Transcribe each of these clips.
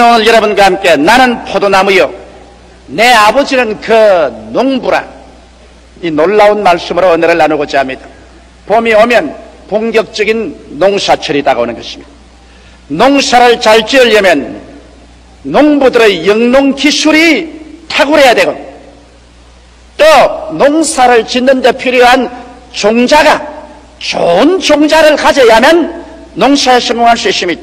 오늘 여러분과 함께 나는 포도나무요 내 아버지는 그 농부라, 이 놀라운 말씀으로 은혜를 나누고자 합니다. 봄이 오면 본격적인 농사철이 다가오는 것입니다. 농사를 잘 지으려면 농부들의 영농 기술이 탁월해야 되고, 또 농사를 짓는 데 필요한 종자가 좋은 종자를 가져야만 농사에 성공할 수 있습니다.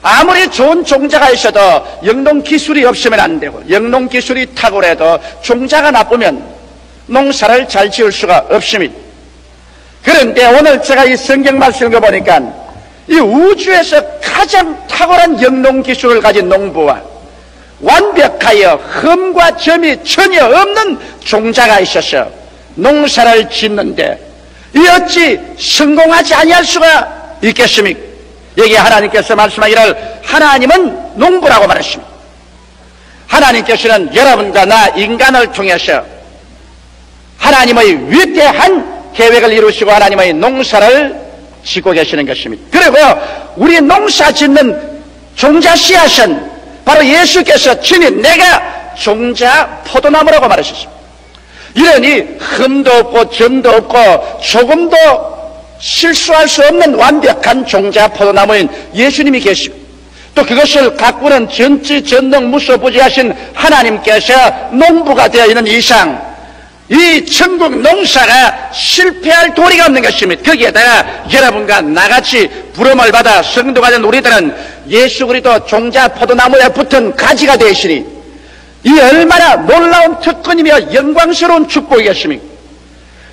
아무리 좋은 종자가 있어도 영농 기술이 없으면 안 되고, 영농 기술이 탁월해도 종자가 나쁘면 농사를 잘 지을 수가 없습니다. 그런데 오늘 제가 이 성경 말씀을 보니까 이 우주에서 가장 탁월한 영농 기술을 가진 농부와 완벽하여 흠과 점이 전혀 없는 종자가 있어서 농사를 짓는데 이 어찌 성공하지 아니할 수가 있겠습니까? 여기 하나님께서 말씀하기를 하나님은 농부라고 말했습니다. 하나님께서는 여러분과 나 인간을 통해서 하나님의 위대한 계획을 이루시고 하나님의 농사를 짓고 계시는 것입니다. 그리고 우리 농사 짓는 종자 씨앗은 바로 예수께서 친히 내가 종자 포도나무라고 말하셨습니다. 이러니 흠도 없고 점도 없고 조금도 실수할 수 없는 완벽한 종자 포도나무인 예수님이 계시고, 또 그것을 가꾸는 전지 전능 무소부지하신 하나님께서 농부가 되어 있는 이상 이 천국 농사가 실패할 도리가 없는 것입니다. 거기에다가 여러분과 나같이 부름을 받아 성도가 된 우리들은 예수 그리스도 종자 포도나무에 붙은 가지가 되시니 이 얼마나 놀라운 특권이며 영광스러운 축복이겠습니까?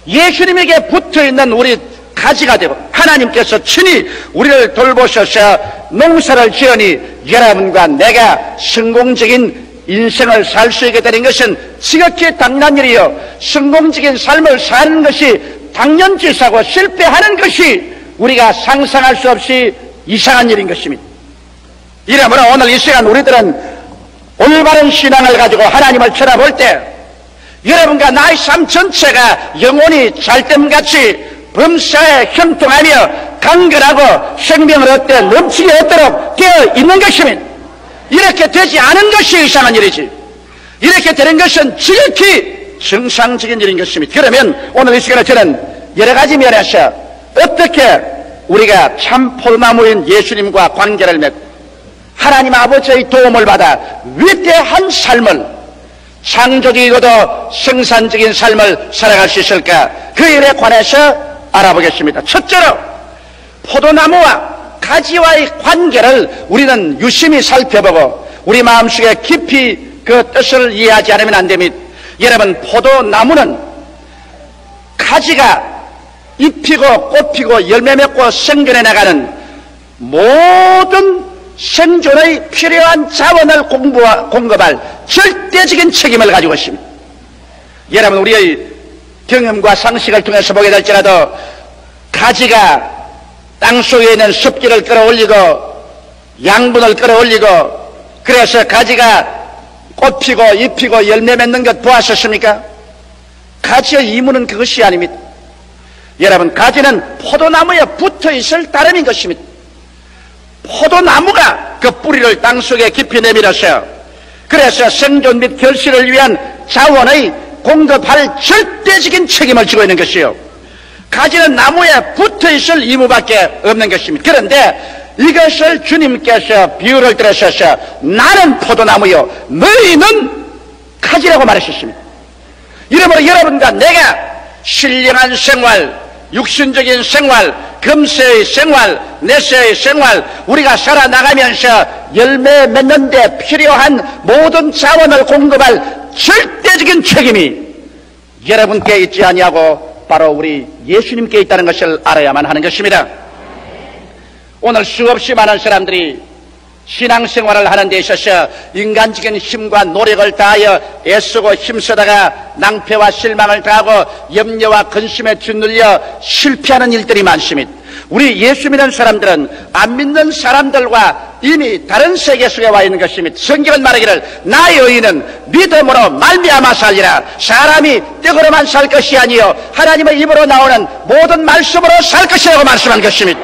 예수님에게 붙어있는 우리 가지가 되고 하나님께서 친히 우리를 돌보셔서 농사를 지으니 여러분과 내가 성공적인 인생을 살 수 있게 되는 것은 지극히 당연한 일이요, 성공적인 삶을 사는 것이 당연지사고 실패하는 것이 우리가 상상할 수 없이 이상한 일인 것입니다. 이러므로 오늘 이 시간 우리들은 올바른 신앙을 가지고 하나님을 쳐다볼 때 여러분과 나의 삶 전체가 영혼이 잘됨같이 범사에 형통하며 강건하고 생명을 얻되 넘치게 얻도록 되어 있는 것입니다. 이렇게 되지 않은 것이 이상한 일이지, 이렇게 되는 것은 지극히 정상적인 일인 것입니다. 그러면 오늘 이 시간에 저는 여러 가지 면에서 어떻게 우리가 참 포도나무인 예수님과 관계를 맺고 하나님 아버지의 도움을 받아 위대한 삶을, 창조적이고도 생산적인 삶을 살아갈 수 있을까, 그 일에 관해서 알아보겠습니다. 첫째로 포도나무와 가지와의 관계를 우리는 유심히 살펴보고 우리 마음속에 깊이 그 뜻을 이해하지 않으면 안 됩니다. 여러분, 포도나무는 가지가 잎이고 꽃피고 열매 맺고 생존해 나가는 모든 생존의 필요한 자원을 공급할 절대적인 책임을 가지고 있습니다. 여러분, 우리의 경험과 상식을 통해서 보게 될지라도 가지가 땅속에 있는 습기를 끌어올리고 양분을 끌어올리고 그래서 가지가 꽃피고 잎이고 열매 맺는 것 보았었습니까? 가지의 임무는 그것이 아닙니다. 여러분, 가지는 포도나무에 붙어있을 따름인 것입니다. 포도나무가 그 뿌리를 땅속에 깊이 내밀어서 그래서 생존 및 결실을 위한 자원의 공급할 절대적인 책임을 지고 있는 것이요, 가지는 나무에 붙어있을 의무밖에 없는 것입니다. 그런데 이것을 주님께서 비유를 들으셔서 나는 포도나무요 너희는 가지라고 말하셨습니다. 이러므로 여러분과 내가 신령한 생활, 육신적인 생활, 금세의 생활, 내세의 생활, 우리가 살아나가면서 열매 맺는 데 필요한 모든 자원을 공급할 절대적인 책임이 여러분께 있지 아니하고 바로 우리 예수님께 있다는 것을 알아야만 하는 것입니다. 오늘 수없이 많은 사람들이 신앙생활을 하는 데 있어서 인간적인 힘과 노력을 다하여 애쓰고 힘쓰다가 낭패와 실망을 당하고 염려와 근심에 짓눌려 실패하는 일들이 많습니다. 우리 예수 믿는 사람들은 안 믿는 사람들과 이미 다른 세계 속에 와 있는 것입니다. 성경은 말하기를 나의 의인은 믿음으로 말미암아 살리라. 사람이 떡으로만 살 것이 아니요 하나님의 입으로 나오는 모든 말씀으로 살 것이라고 말씀한 것입니다.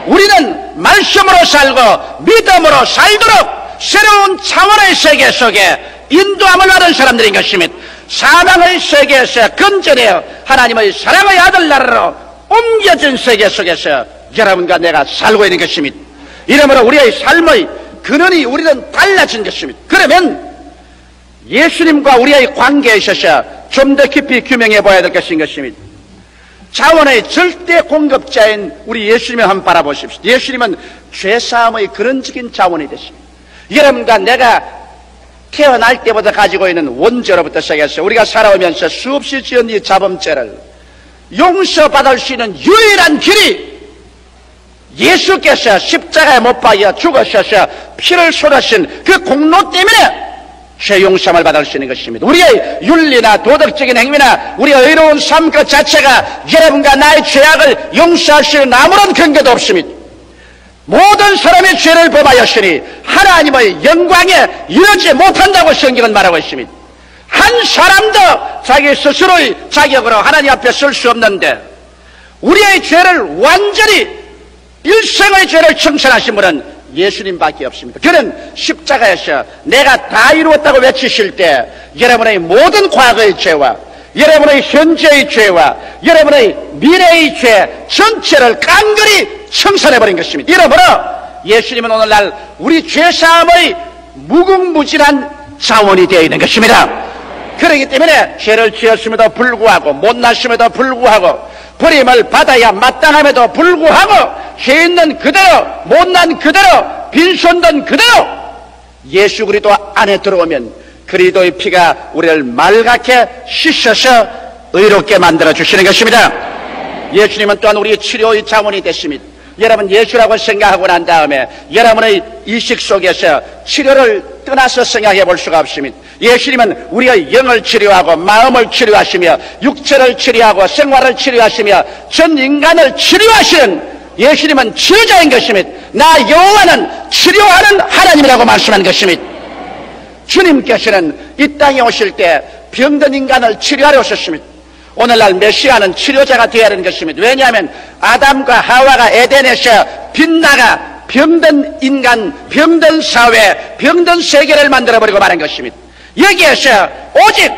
우리는 말씀으로 살고 믿음으로 살도록 새로운 차원의 세계 속에 인도함을 받은 사람들인 것입니다. 사망의 세계에서 건져내어 하나님의 사랑의 아들 나라로 옮겨진 세계 속에서 여러분과 내가 살고 있는 것입니다. 이러므로 우리의 삶의 근원이 우리는 달라진 것입니다. 그러면 예수님과 우리의 관계에 있어서 좀 더 깊이 규명해 봐야 될 것인 것입니다. 자원의 절대 공급자인 우리 예수님을 한번 바라보십시오. 예수님은 죄사함의 근원적인 자원이 되십니다. 여러분과 내가 태어날 때부터 가지고 있는 원죄로부터 시작해서 우리가 살아오면서 수없이 지은 이 자범죄를 용서받을 수 있는 유일한 길이 예수께서 십자가에 못 박여 죽으셔서 피를 쏟으신 그 공로 때문에 죄 용서함을 받을 수 있는 것입니다. 우리의 윤리나 도덕적인 행위나 우리의 의로운 삶 그 자체가 여러분과 나의 죄악을 용서할 수 있는 아무런 근거도 없습니다. 모든 사람의 죄를 범하였으니 하나님의 영광에 이르지 못한다고 성경은 말하고 있습니다. 한 사람도 자기 스스로의 자격으로 하나님 앞에 설 수 없는데 우리의 죄를 완전히 일생의 죄를 청산하신 분은 예수님밖에 없습니다. 그는 십자가에서 내가 다 이루었다고 외치실 때 여러분의 모든 과거의 죄와 여러분의 현재의 죄와 여러분의 미래의 죄 전체를 깡그리 청산해버린 것입니다. 이러므로 예수님은 오늘날 우리 죄사함의 무궁무진한 자원이 되어 있는 것입니다. 그렇기 때문에 죄를 지었음에도 불구하고 못났음에도 불구하고 버림을 받아야 마땅함에도 불구하고 죄 있는 그대로 못난 그대로 빈손든 그대로 예수 그리스도 안에 들어오면 그리스도의 피가 우리를 맑게 씻어서 의롭게 만들어 주시는 것입니다. 예수님은 또한 우리의 치료의 자원이 되십니다. 여러분 예수라고 생각하고 난 다음에 여러분의 의식 속에서 치료를 떠나서 생각해 볼 수가 없습니다. 예수님은 우리의 영을 치료하고 마음을 치료하시며 육체를 치료하고 생활을 치료하시며 전 인간을 치료하시는 예수님은 치료자인 것입니다. 나 여호와는 치료하는 하나님이라고 말씀한 것입니다. 주님께서는 이 땅에 오실 때 병든 인간을 치료하러 오셨습니다. 오늘날 메시아는 치료자가 되어야 하는 것입니다. 왜냐하면 아담과 하와가 에덴에서 빗나가 병든 인간, 병든 사회, 병든 세계를 만들어버리고 말한 것입니다. 여기에서 오직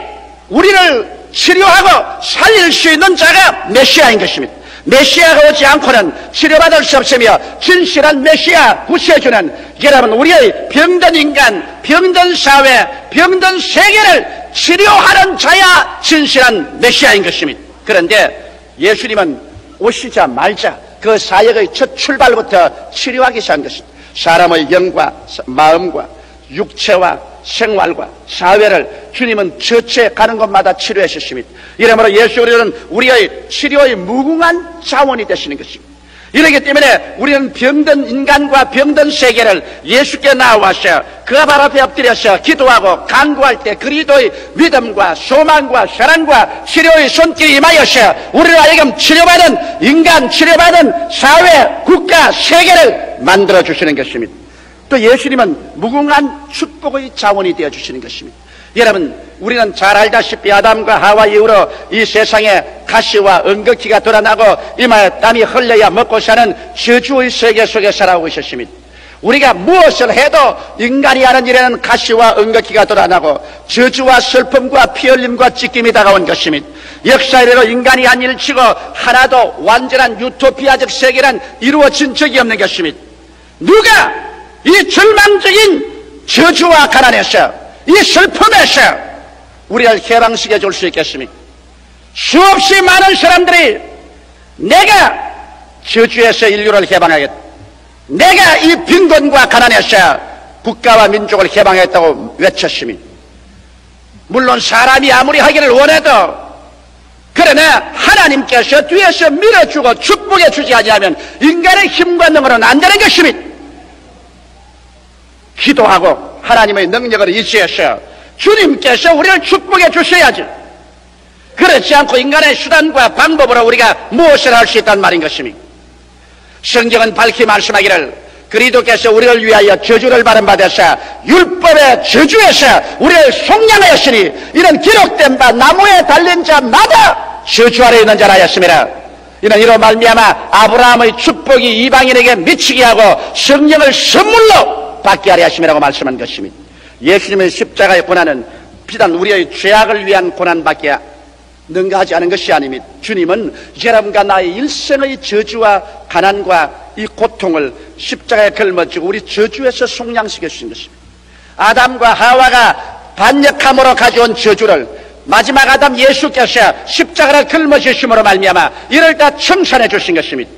우리를 치료하고 살릴 수 있는 자가 메시아인 것입니다. 메시아가 오지 않고는 치료받을 수 없으며 진실한 메시아 구세주는 여러분 우리의 병든 인간, 병든 사회, 병든 세계를 치료하는 자야 진실한 메시아인 것입니다. 그런데 예수님은 오시자마자 그 사역의 첫 출발부터 치료하기 시작한 것입니다. 사람의 영과 마음과 육체와 생활과 사회를 주님은 처치해 가는 곳마다 치료해 주십니다. 이러므로 예수 그리스도는 우리의 치료의 무궁한 자원이 되시는 것입니다. 이렇기 때문에 우리는 병든 인간과 병든 세계를 예수께 나와서 그 발 앞에 엎드려서 기도하고 간구할 때 그리스도의 믿음과 소망과 사랑과 치료의 손길이 임하여서 우리를 하여금 치료받은 인간, 치료받은 사회, 국가, 세계를 만들어 주시는 것입니다. 또 예수님은 무궁한 축복의 자원이 되어 주시는 것입니다. 여러분 우리는 잘 알다시피 아담과 하와 이후로 이 세상에 가시와 은거키가 드러나고 이마에 땀이 흘려야 먹고 사는 저주의 세계 속에 살아오고 있었습니다. 우리가 무엇을 해도 인간이 하는 일에는 가시와 은거키가 드러나고 저주와 슬픔과 피 흘림과 찢김이 다가온 것입니다. 역사 이래로 인간이 한 일치고 하나도 완전한 유토피아적 세계는 이루어진 적이 없는 것입니다. 누가 이 절망적인 저주와 가난에서 이 슬픔에서 우리를 해방시켜 줄 수 있겠습니까? 수없이 많은 사람들이 내가 저주에서 인류를 해방하겠다, 내가 이 빈곤과 가난에서 국가와 민족을 해방했다고 외쳤습니다. 물론 사람이 아무리 하기를 원해도 그러나 하나님께서 뒤에서 밀어주고 축복해 주지 아니하면 인간의 힘과 능으로는 안 되는 것입니다. 기도하고 하나님의 능력을 의지해서 주님께서 우리를 축복해 주셔야지, 그렇지 않고 인간의 수단과 방법으로 우리가 무엇을 할 수 있단 말인 것입니다. 성경은 밝히 말씀하기를 그리스도께서 우리를 위하여 저주를 받은 바 되사 율법의 저주에서 우리를 속량하였으니 이는 기록된 바 나무에 달린 자마다 저주 아래 있는 자라 하였습니다. 이는 이로 말미암아 아브라함의 축복이 이방인에게 미치게 하고 성령을 선물로 받게 하려 하심이라고 말씀한 것입니다. 예수님의 십자가의 고난은 비단 우리의 죄악을 위한 고난밖에 능가하지 않은 것이 아닙니다. 주님은 여러분과 나의 일생의 저주와 가난과 이 고통을 십자가에 걸머지고 우리 저주에서 속량시켜 주신 것입니다. 아담과 하와가 반역함으로 가져온 저주를 마지막 아담 예수께서 십자가를 걸머지심으로 말미암아 이를 다 청산해 주신 것입니다.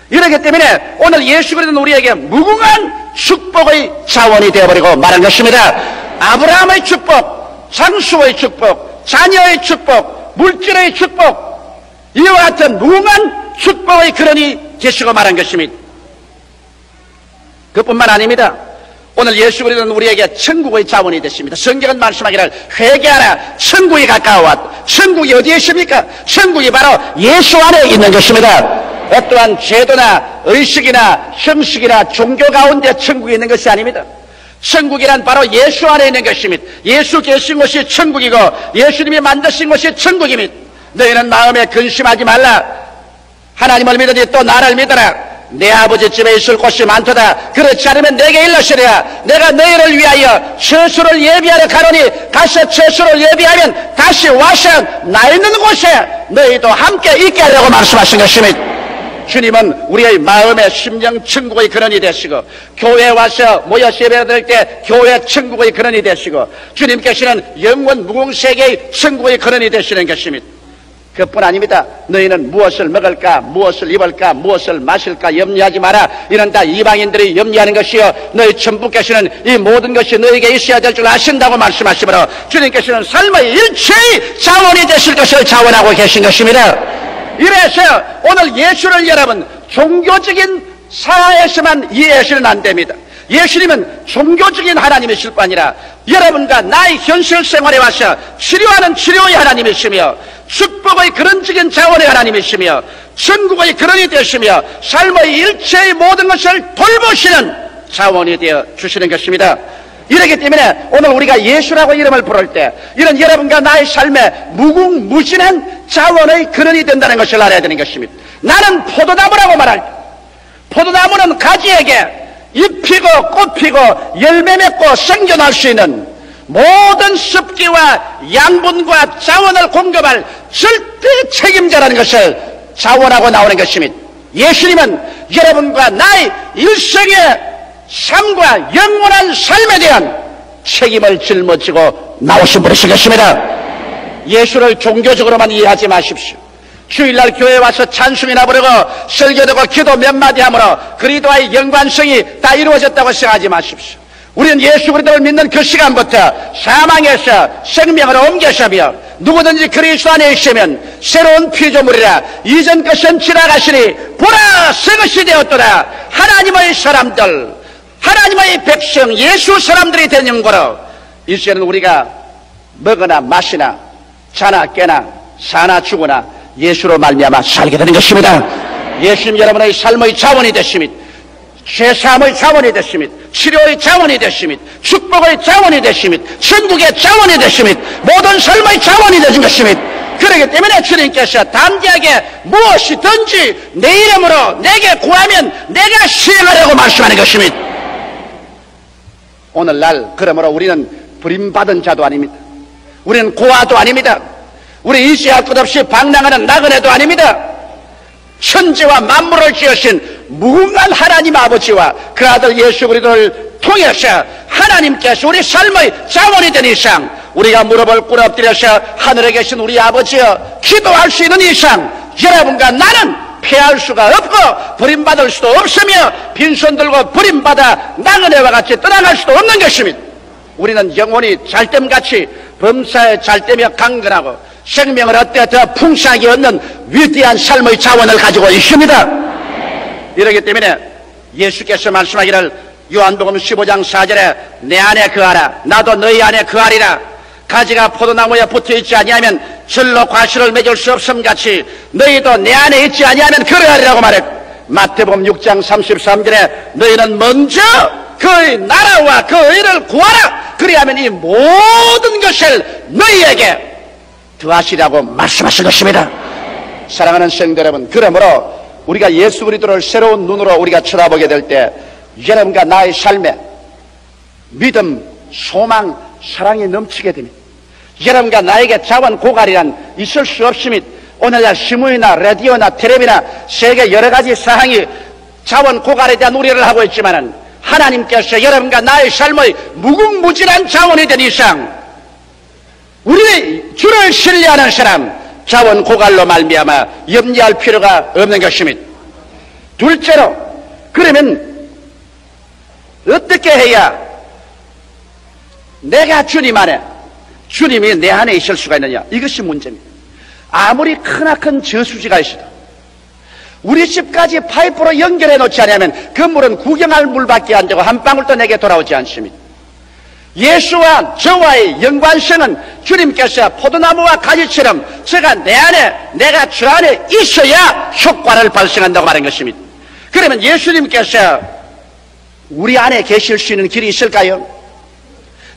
이렇기 때문에 오늘 예수 그리스도는 우리에게 무궁한 축복의 자원이 되어버리고 말한 것입니다. 아브라함의 축복, 장수의 축복, 자녀의 축복, 물질의 축복, 이와 같은 무궁한 축복의 근원이 계시고 말한 것입니다. 그뿐만 아닙니다. 오늘 예수 그리스도는 우리에게 천국의 자원이 되십니다. 성경은 말씀하기를 회개하라, 천국이 가까워왔다. 천국이 어디에 있습니까? 천국이 바로 예수 안에 있는 것입니다. 어떠한 제도나 의식이나 형식이나 종교 가운데 천국이 있는 것이 아닙니다. 천국이란 바로 예수 안에 있는 것입니다. 예수 계신 곳이 천국이고 예수님이 만드신 곳이 천국입니다. 너희는 마음에 근심하지 말라. 하나님을 믿으니 또 나를 믿어라. 내 아버지 집에 있을 곳이 많도다. 그렇지 않으면 내게 일러시리라. 내가 너희를 위하여 처소를 예비하러 가노니 가서 처소를 예비하면 다시 와서 나 있는 곳에 너희도 함께 있게 하려고 말씀하신 것입니다. 주님은 우리의 마음의 심령 천국의 근원이 되시고 교회에 와서 모여 예배드릴 때 교회 천국의 근원이 되시고 주님께서는 영원 무궁세계의 천국의 근원이 되시는 것입니다. 그뿐 아닙니다. 너희는 무엇을 먹을까, 무엇을 입을까, 무엇을 마실까 염려하지 마라. 이는 다 이방인들이 염려하는 것이요 너희 천부께서는 이 모든 것이 너희에게 있어야 될 줄 아신다고 말씀하시므로 주님께서는 삶의 일체의 자원이 되실 것을 자원하고 계신 것입니다. 이래서 오늘 예수를 여러분 종교적인 사회에서만 이해하시면 안 됩니다. 예수님은 종교적인 하나님이실 뿐 아니라 여러분과 나의 현실 생활에 와서 치료하는 치료의 하나님이시며 축복의 근원적인 자원의 하나님이시며 천국의 근원이 되시며 삶의 일체의 모든 것을 돌보시는 자원이 되어 주시는 것입니다. 이렇기 때문에 오늘 우리가 예수라고 이름을 부를 때 이런 여러분과 나의 삶에 무궁무진한 자원의 근원이 된다는 것을 알아야 되는 것입니다. 나는 포도나무라고 말할 때 포도나무는 가지에게 잎피고 꽃피고 열매 맺고 생존할 수 있는 모든 습기와 양분과 자원을 공급할 절대 책임자라는 것을 자원하고 나오는 것입니다. 예수님은 여러분과 나의 일생의 삶과 영원한 삶에 대한 책임을 짊어지고 나오신 분이신 것입니다. 예수를 종교적으로만 이해하지 마십시오. 주일날 교회에 와서 찬송이나 부르고 설교되고 기도 몇 마디 함으로 그리스도와의 연관성이 다 이루어졌다고 생각하지 마십시오. 우리는 예수 그리스도를 믿는 그 시간부터 사망에서 생명으로 옮겨서며 누구든지 그리스도 안에 있으면 새로운 피조물이라 이전 것은 지나가시니 보라 새 것이 되었더라. 하나님의 사람들, 하나님의 백성, 예수 사람들이 된 영광으로 이제는 우리가 먹으나 마시나 자나 깨나 사나 죽으나 예수로 말미암아 살게 되는 것입니다. 예수님 여러분의 삶의 자원이 되십니다. 죄사함의 자원이 되십니다. 치료의 자원이 되십니다. 축복의 자원이 되십니다. 천국의 자원이 되십니다. 모든 삶의 자원이 되신 것입니다. 그렇기 때문에 주님께서 담대하게 무엇이든지 내 이름으로 내게 구하면 내가 시행하려고 말씀하는 것입니다. 오늘날 그러므로 우리는 버림받은 자도 아닙니다. 우리는 고아도 아닙니다. 우리 이제할 것 없이 방랑하는 나그네도 아닙니다. 천지와 만물을 지으신 무궁한 하나님 아버지와 그 아들 예수 그리스도를 통해서 하나님께서 우리 삶의 자원이 된 이상 우리가 무릎을 꿇어 엎드려서 하늘에 계신 우리 아버지여 기도할 수 있는 이상 여러분과 나는 피할 수가 없고 버림받을 수도 없으며 빈손 들고 버림받아 나그네와 같이 떠나갈 수도 없는 것입니다. 우리는 영혼이 잘됨같이 범사에 잘되며 강건하고 생명을 얻되 더 풍성하게 얻는 위대한 삶의 자원을 가지고 있습니다. 이렇기 때문에 예수께서 말씀하기를 요한복음 15장 4절에 내 안에 거하라 나도 너희 안에 거하리라. 가지가 포도나무에 붙어있지 아니하면 절로 과실을 맺을 수 없음같이 너희도 내 안에 있지 아니하면 그러하리라고 말했고 마태복음 6장 33절에 너희는 먼저 그의 나라와 그 의를 구하라. 그리하면 이 모든 것을 너희에게 더하시라고 말씀하신 것입니다. 사랑하는 성도 여러분, 그러므로 우리가 예수 그리스도를 새로운 눈으로 우리가 쳐다보게 될 때 여러분과 나의 삶에 믿음, 소망, 사랑이 넘치게 됩니다. 여러분과 나에게 자원 고갈이란 있을 수 없음이 오늘날 신문이나 라디오나 텔레비나 세계 여러 가지 사항이 자원 고갈에 대한 우려를 하고 있지만은 하나님께서 여러분과 나의 삶의 무궁무진한 자원이 된 이상 우리 주를 신뢰하는 사람 자원 고갈로 말미암아 염려할 필요가 없는 것입니다. 둘째로, 그러면 어떻게 해야 내가 주님 안에, 주님이 내 안에 있을 수가 있느냐? 이것이 문제입니다. 아무리 크나큰 저수지가 있어도 우리 집까지 파이프로 연결해 놓지 않으면 그 물은 구경할 물밖에 안 되고 한 방울도 내게 돌아오지 않습니다. 예수와 저와의 연관성은 주님께서 포도나무와 가지처럼 제가 내 안에, 내가 주 안에 있어야 효과를 발생한다고 말한 것입니다. 그러면 예수님께서 우리 안에 계실 수 있는 길이 있을까요?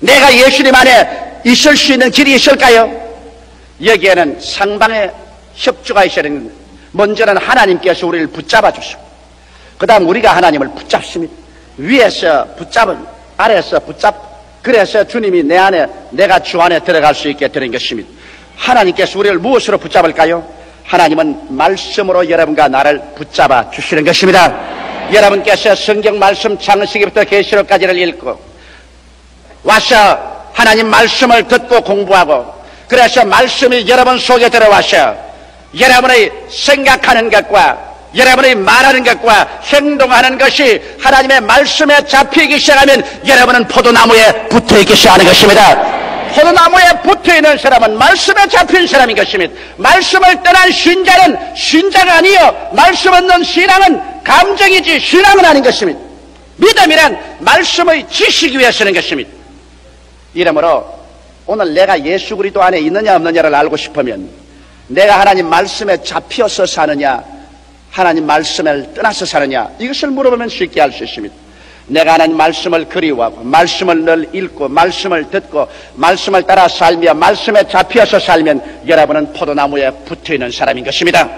내가 예수님 안에 있을 수 있는 길이 있을까요? 여기에는 상방의 협조가 있어야 되는 겁니다. 먼저는 하나님께서 우리를 붙잡아 주시고 그 다음 우리가 하나님을 붙잡습니다. 위에서 붙잡은, 아래에서 붙잡고, 그래서 주님이 내 안에, 내가 주 안에 들어갈 수 있게 되는 것입니다. 하나님께서 우리를 무엇으로 붙잡을까요? 하나님은 말씀으로 여러분과 나를 붙잡아 주시는 것입니다. 여러분께서 성경 말씀 창세기부터 계시록까지를 읽고 와서 하나님 말씀을 듣고 공부하고, 그래서 말씀이 여러분 속에 들어와서 여러분의 생각하는 것과 여러분이 말하는 것과 행동하는 것이 하나님의 말씀에 잡히기 시작하면 여러분은 포도나무에 붙어있기 시작하는 것입니다. 포도나무에 붙어있는 사람은 말씀에 잡힌 사람인 것입니다. 말씀을 떠난 신자는 신자가 아니요 말씀 없는 신앙은 감정이지 신앙은 아닌 것입니다. 믿음이란 말씀의 지식이 위해 쓰는 것입니다. 이러므로 오늘 내가 예수 그리스도 안에 있느냐 없느냐를 알고 싶으면 내가 하나님 말씀에 잡혀서 사느냐 하나님 말씀을 떠나서 사느냐 이것을 물어보면 쉽게 알 수 있습니다. 내가 하나님 말씀을 그리워하고 말씀을 늘 읽고 말씀을 듣고 말씀을 따라 살며 말씀에 잡혀서 살면 여러분은 포도나무에 붙어있는 사람인 것입니다.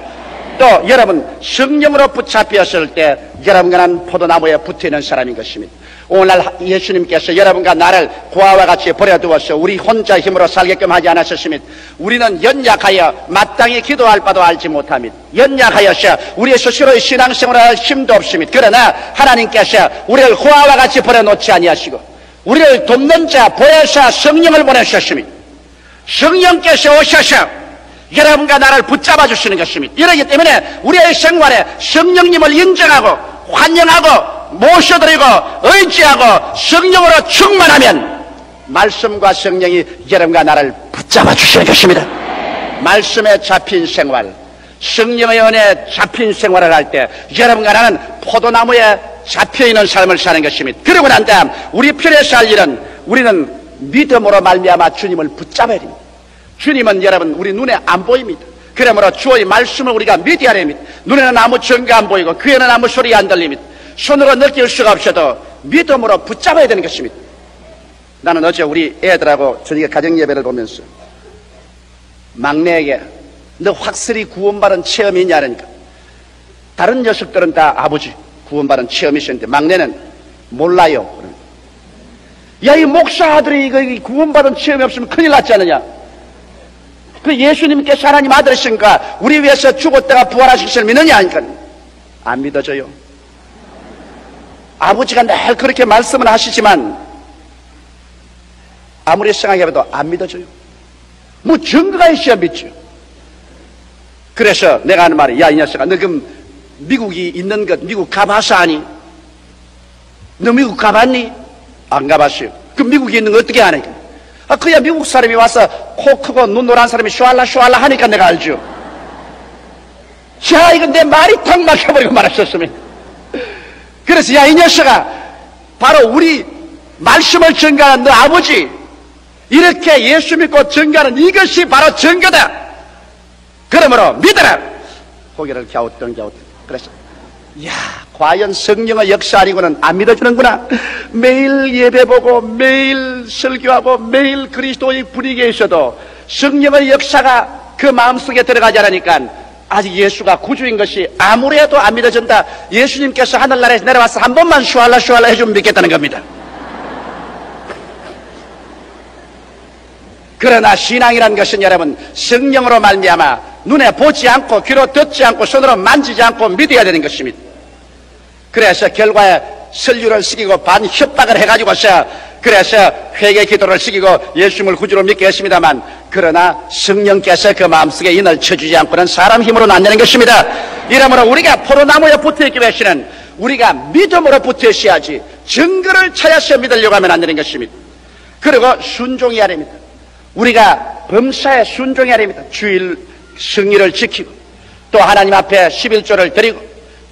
또 여러분 성령으로 붙잡혔을 때 여러분과 나는 포도나무에 붙어있는 사람인 것입니다. 오늘날 예수님께서 여러분과 나를 고아와 같이 버려두어서 우리 혼자 힘으로 살게끔 하지 않으셨습니다. 우리는 연약하여 마땅히 기도할 바도 알지 못합니다. 연약하여서 우리 스스로의 신앙생활을 할 힘도 없습니다. 그러나 하나님께서 우리를 고아와 같이 버려놓지 아니하시고 우리를 돕는 자 보혜사 성령을 보내주셨습니다. 성령께서 오셔서 여러분과 나를 붙잡아 주시는 것입니다. 이러기 때문에 우리의 생활에 성령님을 인정하고 환영하고 모셔드리고 의지하고 성령으로 충만하면 말씀과 성령이 여러분과 나를 붙잡아 주시는 것입니다. 말씀에 잡힌 생활, 성령의 은혜에 잡힌 생활을 할 때 여러분과 나는 포도나무에 잡혀있는 삶을 사는 것입니다. 그러고 난 다음 우리 편에 살 일은 우리는 믿음으로 말미암아 주님을 붙잡아야 됩니다. 주님은 여러분 우리 눈에 안 보입니다. 그러므로 주의 말씀을 우리가 믿어야 됩니다. 눈에는 아무 증거 안 보이고 귀에는 아무 소리 안 들립니다. 손으로 느낄 수가 없어도 믿음으로 붙잡아야 되는 것입니다. 나는 어제 우리 애들하고 저녁에 가정예배를 보면서 막내에게 너 확실히 구원받은 체험이 있냐 하니까 다른 녀석들은 다 아버지 구원받은 체험이 있었는데 막내는 몰라요. 야, 이 목사 아들이 이거 구원받은 체험이 없으면 큰일 났지 않느냐. 그 예수님께서 하나님 아들이신가 우리 위해서 죽었다가 부활하신 것을 믿느냐 하니까 안 믿어져요. 아버지가 늘 그렇게 말씀을 하시지만 아무리 생각해봐도 안 믿어져요. 뭐 증거가 있어야 믿죠. 그래서 내가 하는 말이 야, 이 녀석아, 너 그럼 미국이 있는 것 미국 가봐서 아니? 너 미국 가봤니? 안 가봤어요. 그럼 미국에 있는 거 어떻게 아니? 아, 그야 미국 사람이 와서 코 크고 눈 노란 사람이 슈알라 슈알라 하니까 내가 알죠. 자, 이건 내 말이 탁 막혀버리고 말았었으면. 그래서 야, 이 녀석아, 바로 우리 말씀을 증거하는 너 아버지 이렇게 예수 믿고 증거하는 이것이 바로 증거다. 그러므로 믿어라. 고개를 갸우뚱갸우뚱. 그래서 야, 과연 성령의 역사 아니고는 안 믿어주는구나. 매일 예배 보고 매일 설교하고 매일 그리스도의 분위기에 있어도 성령의 역사가 그 마음속에 들어가지 않으니까 아직 예수가 구주인 것이 아무래도 안 믿어진다. 예수님께서 하늘나라에서 내려와서 한 번만 슈알라 슈알라 해주면 믿겠다는 겁니다. 그러나 신앙이라는 것은 여러분 성령으로 말미암아 눈에 보지 않고 귀로 듣지 않고 손으로 만지지 않고 믿어야 되는 것입니다. 그래서 결과에 설교를 시키고 반협박을 해가지고서 그래서 회개 기도를 시키고 예수님을 구주로 믿게 했습니다만, 그러나 성령께서 그 마음속에 인을 쳐주지 않고는 사람 힘으로는 안 되는 것입니다. 이러므로 우리가 포도나무에 붙어있기 위해서는 우리가 믿음으로 붙어있어야지 증거를 찾아서 믿으려고 하면 안 되는 것입니다. 그리고 순종해야 됩니다. 우리가 범사에 순종해야 됩니다. 주일 성의를 지키고 또 하나님 앞에 11조를 드리고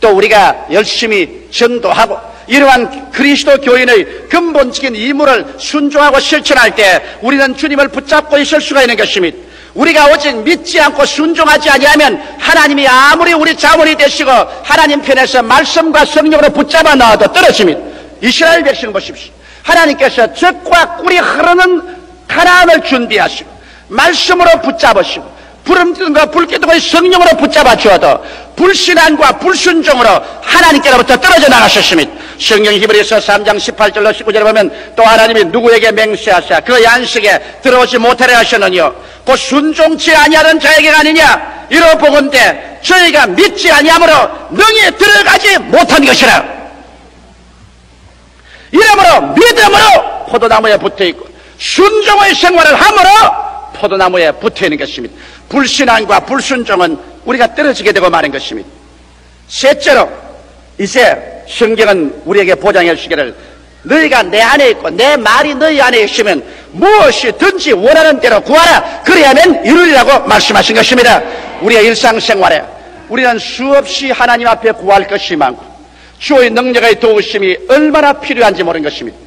또 우리가 열심히 전도하고 이러한 그리스도 교인의 근본적인 임무를 순종하고 실천할 때 우리는 주님을 붙잡고 있을 수가 있는 것입니다. 우리가 오직 믿지 않고 순종하지 아니하면 하나님이 아무리 우리 자원이 되시고 하나님 편에서 말씀과 성령으로 붙잡아 넣어도 떨어집니다. 이스라엘 백성 보십시오. 하나님께서 젖과 꿀이 흐르는 가나안을 준비하시고 말씀으로 붙잡으시고 부름기둥과 불기둥의 성령으로 붙잡아 주어도 불신앙과 불순종으로 하나님께로부터 떨어져 나가셨습니다. 성경 히브리서 3장 18절로 19절에 보면 또 하나님이 누구에게 맹세하사 그 안식에 들어오지 못하려 하셨느뇨 곧 순종치 아니하는 자에게가 아니냐 이러 보건대 저희가 믿지 아니하므로 능히 들어가지 못한 것이라. 이러므로 믿음으로 포도나무에 붙어있고 순종의 생활을 함으로 포도나무에 붙어있는 것입니다. 불신앙과 불순종은 우리가 떨어지게 되고 마는 것입니다. 셋째로 이제 성경은 우리에게 보장해 주시기를 너희가 내 안에 있고 내 말이 너희 안에 있으면 무엇이든지 원하는 대로 구하라 그래야만 이루리라고 말씀하신 것입니다. 우리의 일상생활에 우리는 수없이 하나님 앞에 구할 것이 많고 주의 능력의 도우심이 얼마나 필요한지 모르는 것입니다.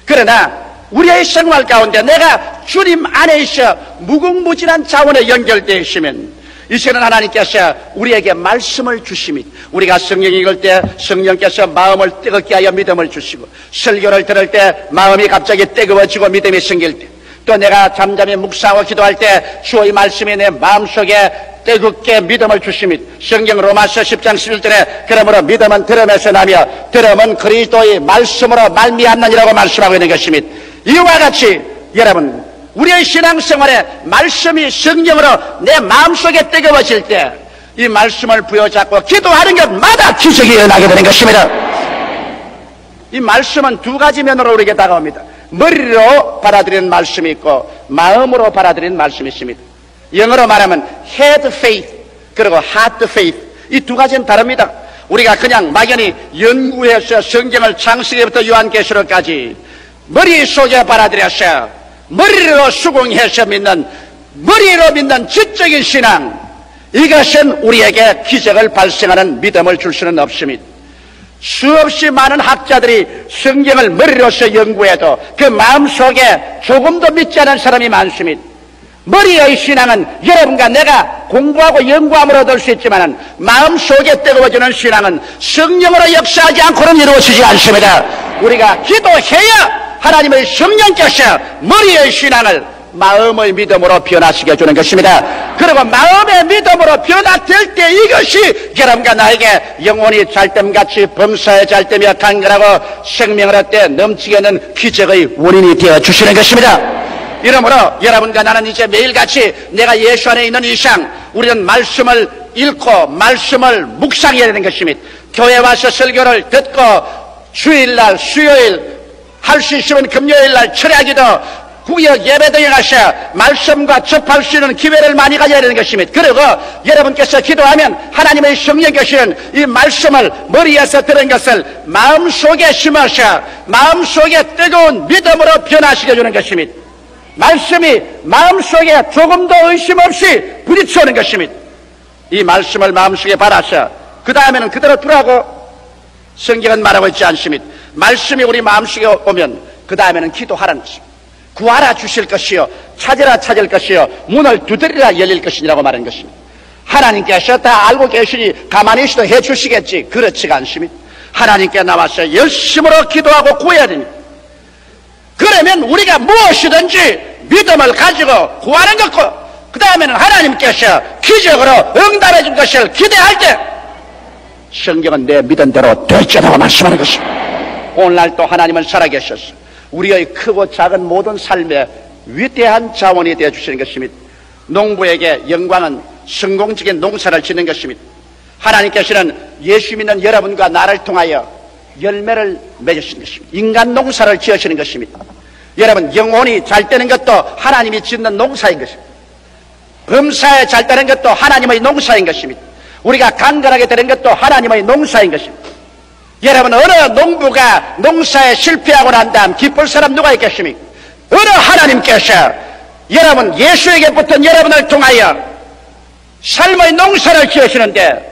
그러나 우리의 생활 가운데 내가 주님 안에 있어 무궁무진한 자원에 연결되어 있으면 이제는 하나님께서 우리에게 말씀을 주십니다. 우리가 성경 읽을 때 성령께서 마음을 뜨겁게 하여 믿음을 주시고 설교를 들을 때 마음이 갑자기 뜨거워지고 믿음이 생길 때 또 내가 잠잠히 묵상하고 기도할 때 주의 말씀이 내 마음속에 뜨겁게 믿음을 주십니다. 성경 로마서 10장 11절에 그러므로 믿음은 들음에서 나며 들음은 그리스도의 말씀으로 말미암느니라고 말씀하고 있는 것입니다. 이와 같이 여러분 우리의 신앙생활에 말씀이 성령으로 내 마음속에 뜨거워질 때 이 말씀을 부여잡고 기도하는 것마다 기적이 일어나게 되는 것입니다. 이 말씀은 두 가지 면으로 우리에게 다가옵니다. 머리로 받아들이는 말씀이 있고 마음으로 받아들이는 말씀이 있습니다. 영어로 말하면 head faith 그리고 heart faith 이 두 가지는 다릅니다. 우리가 그냥 막연히 연구해서 성경을 창세기부터 요한계시록까지 머릿속에 받아들여서 머리로 수긍해서 믿는 머리로 믿는 지적인 신앙 이것은 우리에게 기적을 발생하는 믿음을 줄 수는 없습니다. 수없이 많은 학자들이 성경을 머리로서 연구해도 그 마음속에 조금도 믿지 않은 사람이 많습니다. 머리의 신앙은 여러분과 내가 공부하고 연구함으로 얻을 수 있지만 마음속에 뜨거워지는 신앙은 성령으로 역사하지 않고는 이루어지지 않습니다. 우리가 기도해야 하나님의 성령께서 머리의 신앙을 마음의 믿음으로 변화시켜 주는 것입니다. 그리고 마음의 믿음으로 변화될 때 이것이 여러분과 나에게 영혼이 잘됨같이 범사에 잘되며 강건하고 생명을 얻되 넘치게 하는 기적의 원인이 되어 주시는 것입니다. 이러므로 여러분과 나는 이제 매일같이 내가 예수 안에 있는 이상 우리는 말씀을 읽고 말씀을 묵상해야 되는 것입니다. 교회 와서 설교를 듣고 주일날 수요일 할 수 있으면 금요일날 철야기도 구역 예배 등에 가서 말씀과 접할 수 있는 기회를 많이 가져야 되는 것입니다. 그리고 여러분께서 기도하면 하나님의 성령께서는 이 말씀을 머리에서 들은 것을 마음속에 심어서 마음속에 뜨거운 믿음으로 변화시켜주는 것입니다. 말씀이 마음속에 조금도 의심 없이 부딪혀오는 것입니다. 이 말씀을 마음속에 받아서 그 다음에는 그대로 두라고 성경은 말하고 있지 않습니다. 말씀이 우리 마음속에 오면 그 다음에는 기도하라는 것입니다. 구하라 주실 것이요 찾으라 찾을 것이요 문을 두드리라 열릴 것이라고 말하는 것입니다. 하나님께서 다 알고 계시니 가만히 있어도 해주시겠지 그렇지가 않습니다. 하나님께 나와서 열심으로 기도하고 구해야 됩니다. 그러면 우리가 무엇이든지 믿음을 가지고 구하는 것고 그 다음에는 하나님께서 기적으로 응답해 줄 것을 기대할 때 성경은 내 믿음대로 될지라고 말씀하는 것입니다. 오늘날 또 하나님은 살아계셔서 우리의 크고 작은 모든 삶에 위대한 자원이 되어주시는 것입니다. 농부에게 영광은 성공적인 농사를 짓는 것입니다. 하나님께서는 예수 믿는 여러분과 나를 통하여 열매를 맺으시는 것입니다. 인간 농사를 지으시는 것입니다. 여러분, 영혼이 잘 되는 것도 하나님이 짓는 농사인 것입니다. 범사에 잘 되는 것도 하나님의 농사인 것입니다. 우리가 강건하게 되는 것도 하나님의 농사인 것입니다. 여러분, 어느 농부가 농사에 실패하고 난 다음 기쁠 사람 누가 있겠습니까? 어느 하나님께서 여러분 예수에게부터 여러분을 통하여 삶의 농사를 지으시는데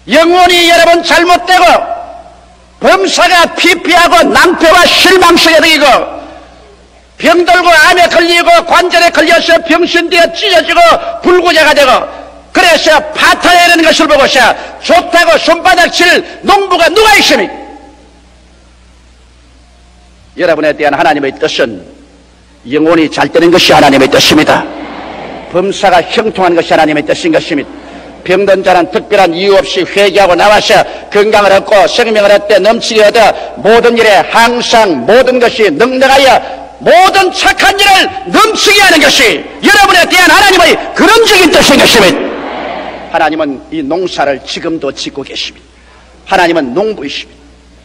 영혼이 여러분 잘못되고 범사가 피폐하고 낭패와 실망 속에 들이고 병들고 암에 걸리고 관절에 걸려서 병신되어 찢어지고 불구제가 되고 그래서 파탄에 이르는 것을 보고서 좋다고 손바닥 칠 농부가 누가 있습니까? 여러분에 대한 하나님의 뜻은 영혼이 잘 되는 것이 하나님의 뜻입니다. 범사가 형통한 것이 하나님의 뜻인 것입니다. 병든 자는 특별한 이유 없이 회개하고 나와서 건강을 얻고 생명을 얻되 넘치게 얻어 모든 일에 항상 모든 것이 넉넉하여 모든 착한 일을 넘치게 하는 것이 여러분에 대한 하나님의 근원적인 뜻인 것입니다. 하나님은 이 농사를 지금도 짓고 계십니다. 하나님은 농부이십니다.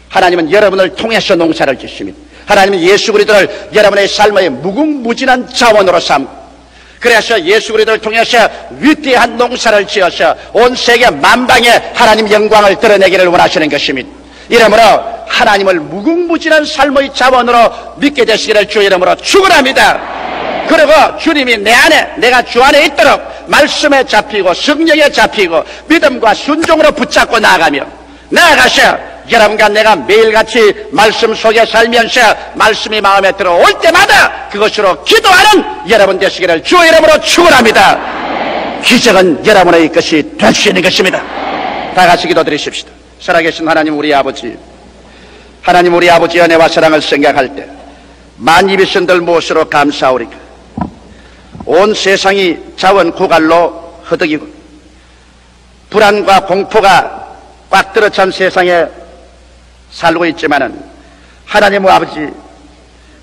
하나님은 여러분을 통해서 농사를 짓습니다. 하나님은 예수 그리스도를 여러분의 삶의 무궁무진한 자원으로 삼고 그래서 예수 그리스도를 통해서 위대한 농사를 지어서 온 세계 만방에 하나님 영광을 드러내기를 원하시는 것입니다. 이러므로 하나님을 무궁무진한 삶의 자원으로 믿게 되시기를 주의 이름으로 축원합니다. 그리고 주님이 내 안에 내가 주 안에 있도록 말씀에 잡히고 성령에 잡히고 믿음과 순종으로 붙잡고 나아가셔 여러분과 내가 매일같이 말씀 속에 살면서 말씀이 마음에 들어올 때마다 그것으로 기도하는 여러분 되시기를 주의 이름으로 축원합니다. 기적은 여러분의 것이 될 수 있는 것입니다. 다 같이 기도드리십시다. 살아계신 하나님 우리 아버지, 하나님 우리 아버지의 은혜와 사랑을 생각할 때 만입이 선들 무엇으로 감사하오리까. 온 세상이 자원 고갈로 허덕이고 불안과 공포가 꽉 들어찬 세상에 살고 있지만은 하나님 아버지,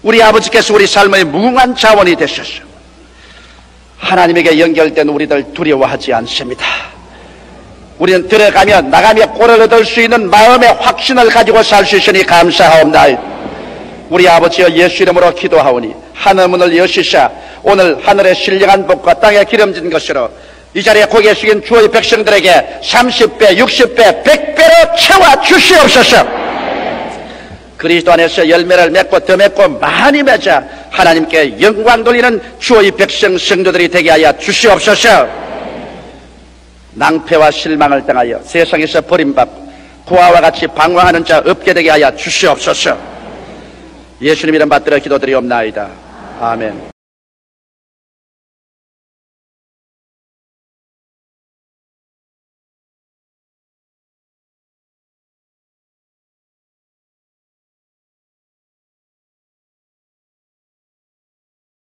우리 아버지께서 우리 삶의 무궁한 자원이 되셔서 하나님에게 연결된 우리들 두려워하지 않습니다. 우리는 들어가며 나가며 꼴을 얻을 수 있는 마음의 확신을 가지고 살 수 있으니 감사하옵나이다. 우리 아버지여 예수 이름으로 기도하오니 하늘 문을 여시사 오늘 하늘의 신령한 복과 땅에 기름진 것으로 이 자리에 고개 숙인 주의 백성들에게 30배, 60배, 100배로 채워 주시옵소서. 그리스도 안에서 열매를 맺고 더 맺고 많이 맺어 하나님께 영광 돌리는 주의 백성 성도들이 되게 하여 주시옵소서. 낭패와 실망을 당하여 세상에서 버림받고 고아와 같이 방황하는 자 없게 되게 하여 주시옵소서. 예수님 이름 받들어 기도드리옵나이다. 아멘.